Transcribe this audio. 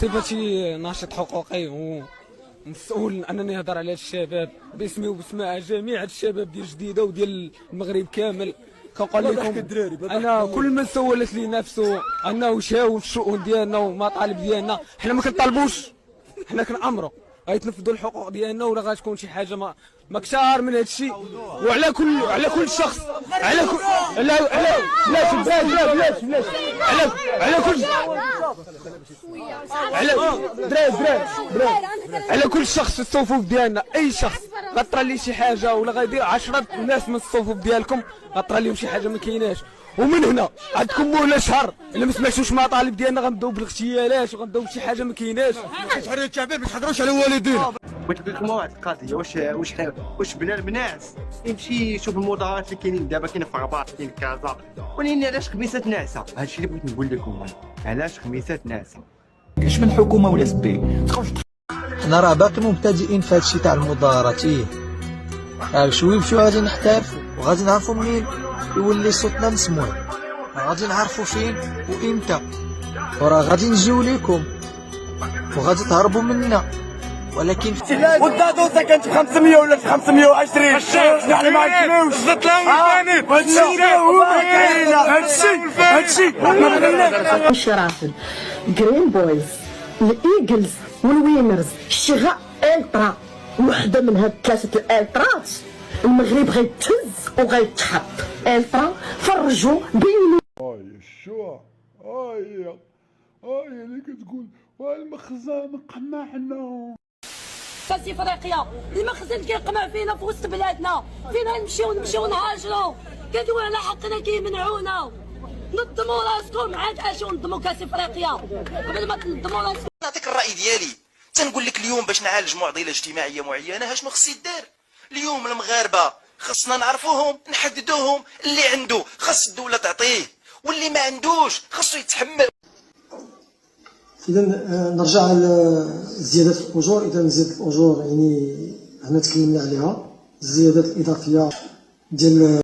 صفتي ناشط حقوقي ومسؤول انني نهضر على الشباب باسمي وباسم جميع الشباب ديال جديده وديال المغرب كامل. كنقول لكم انا كل من سولت لي نفسه انه يشاور في الشؤون ديالنا ومطالب ديالنا، حنا ما كنطالبوش، حنا كنامروا غيتنفذوا الحقوق ديالنا، ولا غتكون شي حاجه ما كثار من هذا الشيء. وعلى كل شخص، على كل بلاش على كل على كل شخص في الصفوف ديالنا، اي شخص غطرى لي شي حاجه ولا غيدير 10 ناس من الصفوف ديالكم غطرى لهم شي حاجه ما كايناش، ومن هنا عندكم مهله شهر الا ما سمعتوش المطالب ديالنا غنبداو بالاغتيالات وغنبداو بشي حاجه ما كايناش. تحرير التعبير ما تهضروش على والدينا. قلت لكم واحد القضيه، واش بنا البناس يمشي يشوف المظاهرات اللي كاينين دابا، كاين في الرباط كاين في كازا، ولكن علاش خميسات ناعسه؟ هادشي اللي بغيت نقول لكم، علاش خميسات ناعسه؟ كاش من حكومه ولا سبي حنا راه باقي مبتدئين في هادشي تاع المظاهرات. بشوي غادي نحترفوا وغادي نعرفوا منين يولي صوتنا مسموع، غادي نعرفوا فين وامتى، وراه غادي نجيو ليكم وغادي تهربوا منا. ولكن والدادوسه كانت ب 500 ولا ب 520، نحن ما عندناش زدت لهم الفانيت. هادشي ما بغيناش. شرافل جرين بويز الايجلز والوينرز الشغاء الترا، وحده من هاد ثلاثه الالترات المغرب غيتهز وغيتحط. الترا فرجوا بينوا شو اللي كتقول والمخزن قمعنا. كاس افريقيا المخزن كيقمع فينا في وسط بلادنا، فينا نمشيو نهاجروا، كيدويو على حقنا كيمنعونا. نظموا راسكم عاد اجيو نظموا كاس افريقيا قبل ما تنظموا راسكم. نعطيك الراي ديالي، تنقول لك اليوم باش نعالج معضله اجتماعيه معينه اشنو خص يدار. اليوم المغاربه خصنا نعرفوهم، نحددوهم، اللي عنده خص الدوله تعطيه، واللي ما عندوش خصو يتحمل. إذا نرجع لزيادة الأجور. إذا زيادة الأجور يعني هنا تكلمنا عليها، الزيادات الإضافية ديال